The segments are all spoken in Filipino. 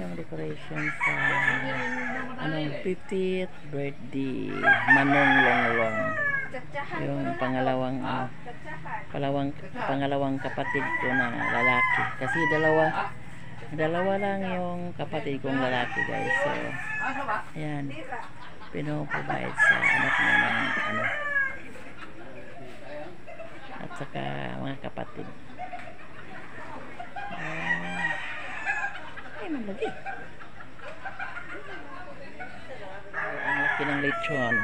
yung decoration sa anong 50th birthday Manong Longlong. Yung pangalawang kapatid ko na lalaki. Kasi dalawa lang yung kapatid kong lalaki, guys. So, ayan. Pinoprovide sa anak niya ng ano. At saka mga kapatid. Ang laki ng lechon.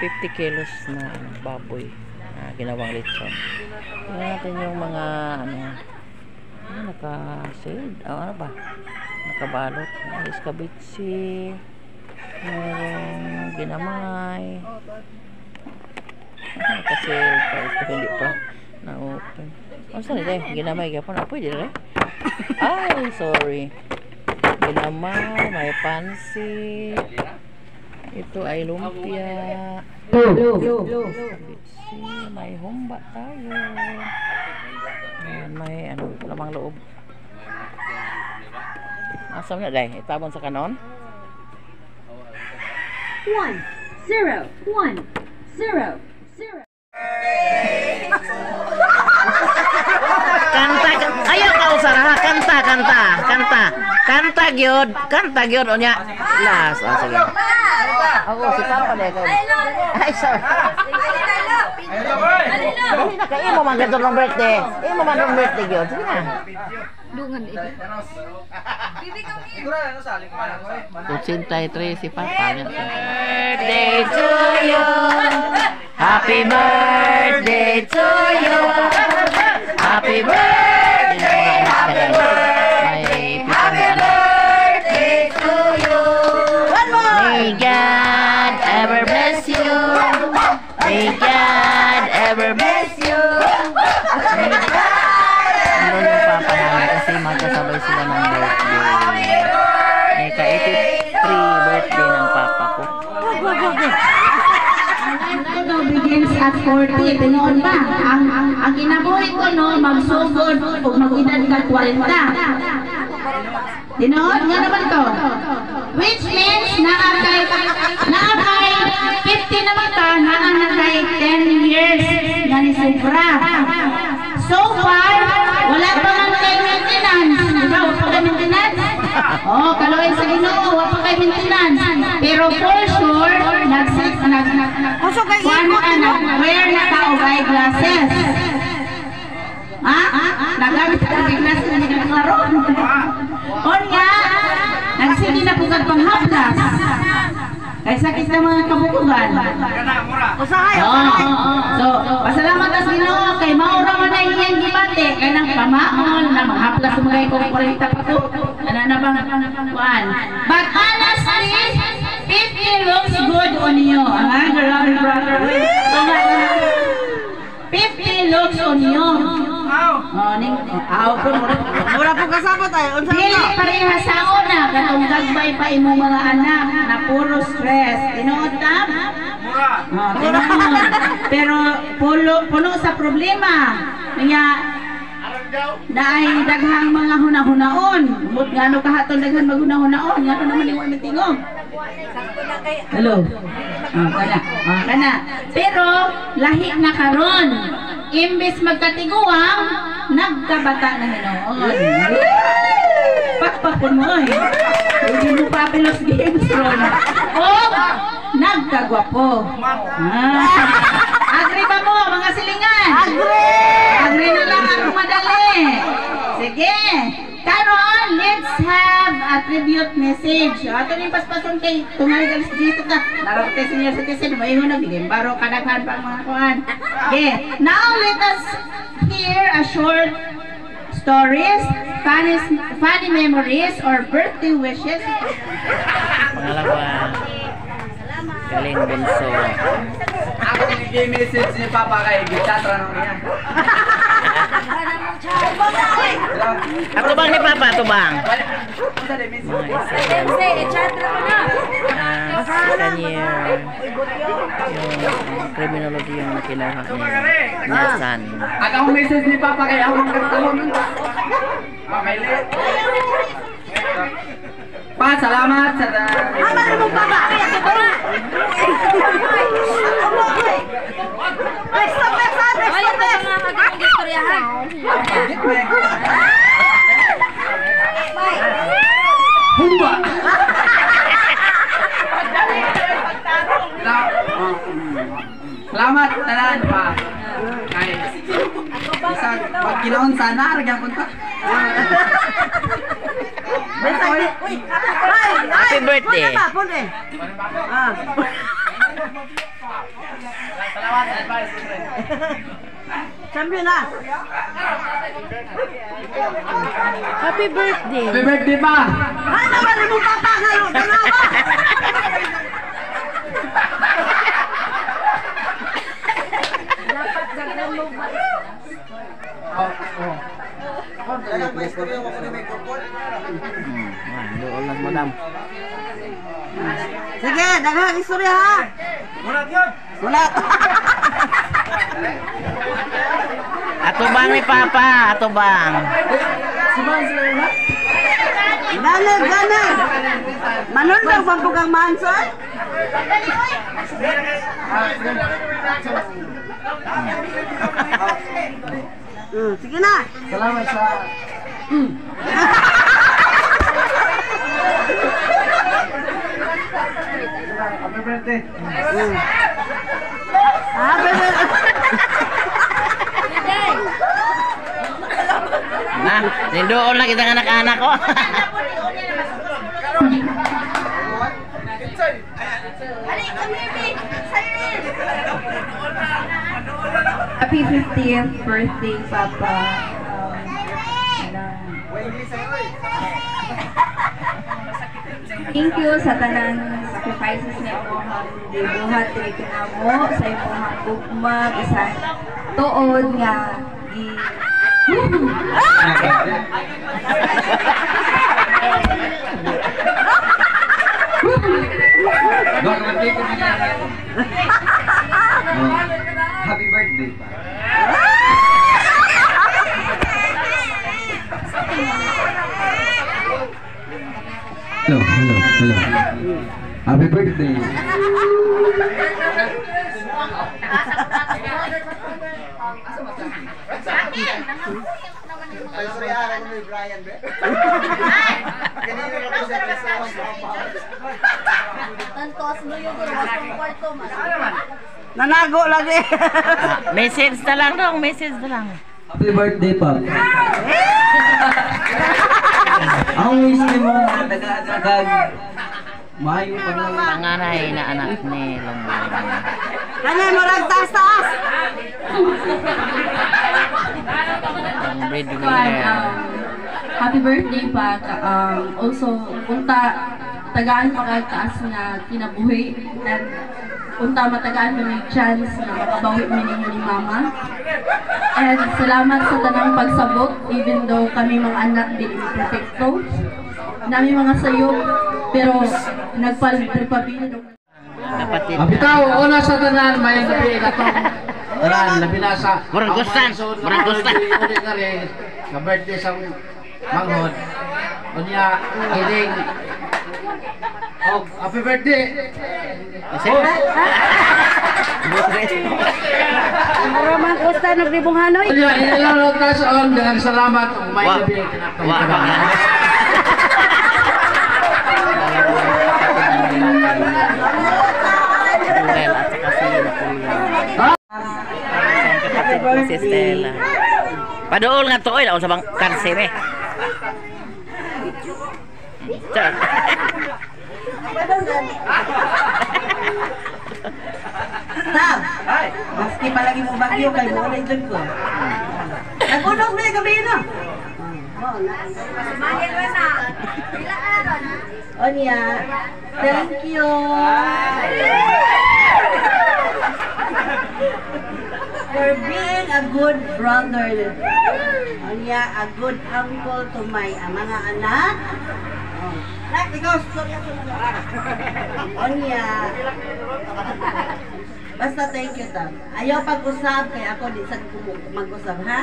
50 kilos na baboy na ginawang lechon. Tingnan natin yung mga naka-sealed. Ano ba? Nakabalot. Escabitsi. Merong ginamay. Naka-sealed pa. Ito hindi pa na-open. Saan nila? Ginamay gapon. Pwede rin. Ay, sorry. Ginamay, may pansit. Ito ay lumpia. May humba tayo. Ayan, may lamang loob. Asam na day? Itabon sa kanon? 1, 0, 1, 0, 0. Ayaw ka usara ha, kanta gyud onya las. Sige. Ako si Papa dai kay. Ay sorry. Dali na kay mo man gadto ng birthday. Imo man ng birthday gyud. Sige na. Dungan ini. Bibi kami. Siguro ano saling man. 83 si Papa niya. Birthday to you. Happy birthday to you. Happy birthday. Happy birthday to you. May God ever bless you. May God ever bless you. Ano yung Papa namin kasi magkasabay sila ng birthday. May ka-83 birthday ng Papa ko. Begins at 40. Tinoon ba? Ang kinabuhi ko no, magsugod o mag-edad ka 40. Tinoon? Nga naman to. Which means naakay 50 naman to, naakay 10 years na ni Sobra. So far, wala pa man kay maintenance. Diba? Wala pa kay maintenance? Oh, kaluin sa Ginoo, wala pa kay maintenance. Pero for sure, wear na ka o eyeglasses. Ha? Nagamit ka ng eyeglasses na hindi ka naklaro. O nga, nagsindi na po kag panghaplas. Kaya sakit na mga kabukugan. Usahay. So, pasalamat na Ginoo kay maura man na iyang gibate kay nang pamaol na manghaplas mga kong 40 pa to. Ano na bang kuan? But honestly, 50 looks good on you. Brother. 50 looks on you. Mura po kasama tayo. Dili pareha sa una katong gagbay pa imong mga anak na puro stress. Tinuod ta? Mura. Pero puno sa problema. Kaya dahil daghang mga hunahunaon. Mut ngano kahaton daghan maghunahunahon, ngano naman imo mitingog. Hello. Kana. Pero lahi na karon. Imbes magkatiguang, nagkabata na Hinoon. Pakpakon mo eh. Hindi mo Papilos Games ron. O nagkagwapo. Agree ba mo mga silingan? Agree na lang ako madali. Sige. Karon, let's have a tribute message. Ato rin paspason kay tungali galis dito ka. Narote senior citizen, may hunag din. Baro kadaghan pa mga kuhan. Okay. Now let us hear a short stories, funny memories, or birthday wishes. Pangalawa, galing bunso. Ako nagiging message ni Papa kay Gitatra nung yan. Ato bang ni Papa, ato bang? Second year yung criminology yung nakilaha niya son. Ako message ni Papa kay ako ng kartahon. May salamat sa Amal mo baba. Ay, stop. Ay, ito mga kagawang istoryahan. Humba! Salamat, tanan pa. Ay, isang pag kinaon sana, ragyan ko ta. Happy birthday. Salamat, advice. Champion na. Happy birthday. Happy birthday pa! Ano ba rin mong papangalo? Tanawa! Doon lang madam. Sige, daghang istorya ha. Munat yun! Wala. Ato bang ni Papa? Ato bang? Sumahan sila yun ha? Ganag. Manundang pampugang manson? Sige na. Salamat sa... Happy birthday! Na, nindoon lang kitang anak-anak ko. Happy 50th birthday, Papa. Thank you sa tanang sacrifices niya mo di buhat diri kinamo sa imong ugma isang tuod nga gi Happy birthday pa! Hello. Happy birthday! Nanago lagi. Message na lang dong, message na lang. Happy birthday pa! Ang wish ni mo nagagagag mayo pa lang. Panganay na anak ni Longbong. Kanay mo lang taas. Ang breadwinner. happy birthday pa also unta tagaan pagkataas nga kinabuhi and unta matagaan mo may chance na makabawi mo ninyo ni mama. And salamat sa tanang pagsabot even though kami mga anak di perfecto. Nami mga sayop pero nagpapabili Kapatid. Mabitaw, una sa tanan, may gabi na to. Tanan, labi na sa... Barangustan. Uli na rin, sa birthday sa manghod. Unya, kiling. Oh, happy birthday! Roman Costa nagribong Hanoy. Unya, inilalot na sa on, dengan salamat. May gabi, Ruel at saka si Napoleon. Si Stella. Padool nga to, sa bang kanser eh. Char. Sam, maski palagi mo bagyo kay mo ulit dyan ko. Nagpunog na yung gabi na. Onya, thank you. For being a good brother. Onya, a good uncle to my mga anak. Nak, ikaw, sorry ako na. Onya. Basta thank you, Tam. Ayaw pag-usap, kaya ako di sa mag-usap, ha?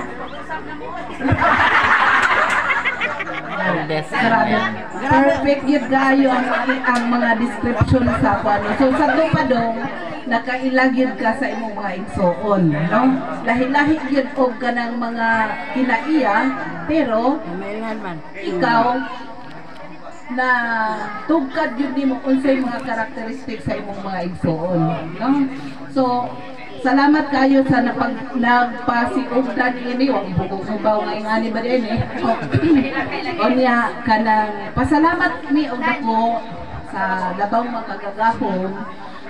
Oldest. Grabe. Perfect yun kayo ang mga description sa kwano. So sa tupadong, nakailagyod ka sa imong mga igsoon, no? Lahi-lahi yun og ka ng mga kinaiya, pero ikaw na tugkad yun nimo unsay mga karakteristik sa imong mga igsoon, no? So salamat kayo sa nagpasiugdan ini wa ibugog subaw nga ingani ba din eh. Onya kanang pasalamat mi og dako sa labaw makagagahom,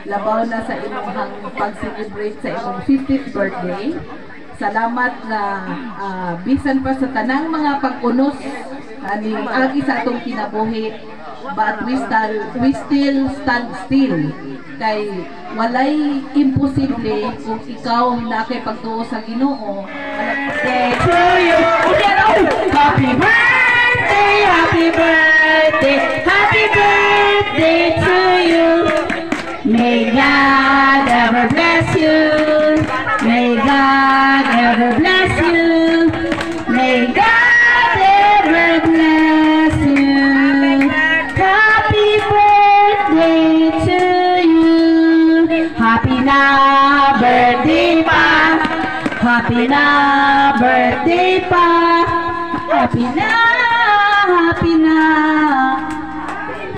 labaw na sa imong pag-celebrate sa imong 50th birthday. Salamat na bisan pa sa tanang mga pag-unos ani agi sa atong kinabuhi, but we still stand still. Kay walay imposible kung ikaw na kay pagtuo sa Ginoo. Happy birthday, happy birthday, happy birthday to you. May God ever bless you. May God ever bless you. May God ever bless you. Happy birthday to you. Happy na birthday pa. Happy na birthday pa. Happy na, happy na.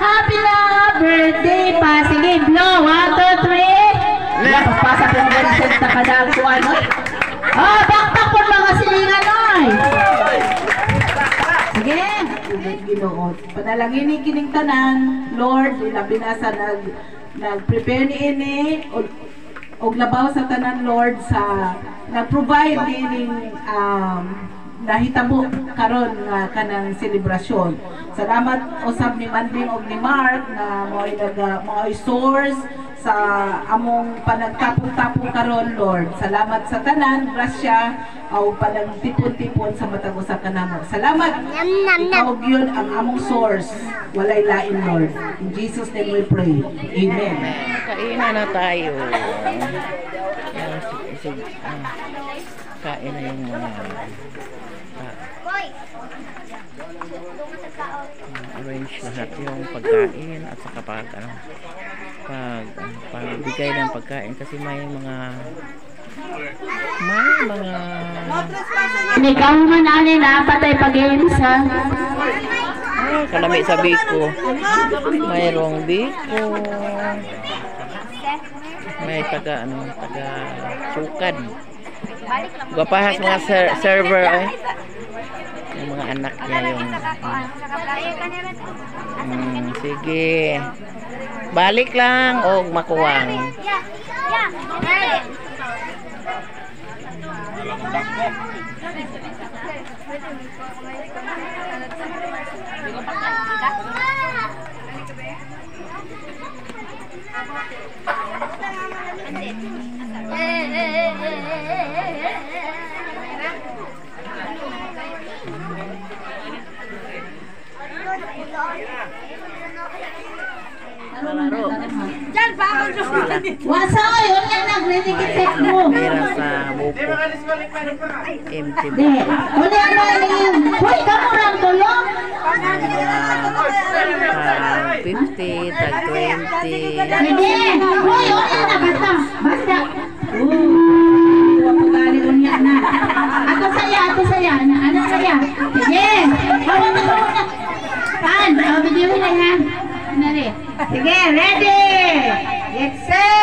Happy na birthday pa. Sige, blow. 1, 2, 3. Wala, pagpasa po ang ganyan sa kadagpuan. Oh, bakbak po mga silingan, oy. Sige. Ginoo. Panalangin ni kining tanan, Lord, labi na sa nag-prepare ni ini og labaw sa tanan, Lord, sa nag-provide nining nahitabo karon nga kanang selebrasyon. Salamat usab ni Manding og ni Mark na mo'y source sa among panagtapong-tapong karon, Lord. Salamat sa tanan, grasya o panagtipon-tipon sa matag usa kanamo. Salamat. Ikaw gyud ang among source. Walay lain, Lord. In Jesus name we pray. Amen. Kainan na tayo. Kain na yung mga arrange lahat yung pagkain at saka pagbigay ng pagkain kasi may mga ikaw man ani na patay pag-games ha. Kalami sa biko. Mayroong biko. May taga sukad. Gapahas mga server ay. Yung mga anak niya yung sige. Balik lang o makuwang. Diyan pa ako doon. Wasa yun yan nag-retikit mo. Pera sa buko. Empty Di. Uli ang maling. Uy, kamurang tulong. 50, tag 20. Sige. Uy, uli na basta. Basta. Wapugali unya na. Ato saya. Ano saya? Sige. Hawak na. Pan, video na yan. Sige, ready. Get set.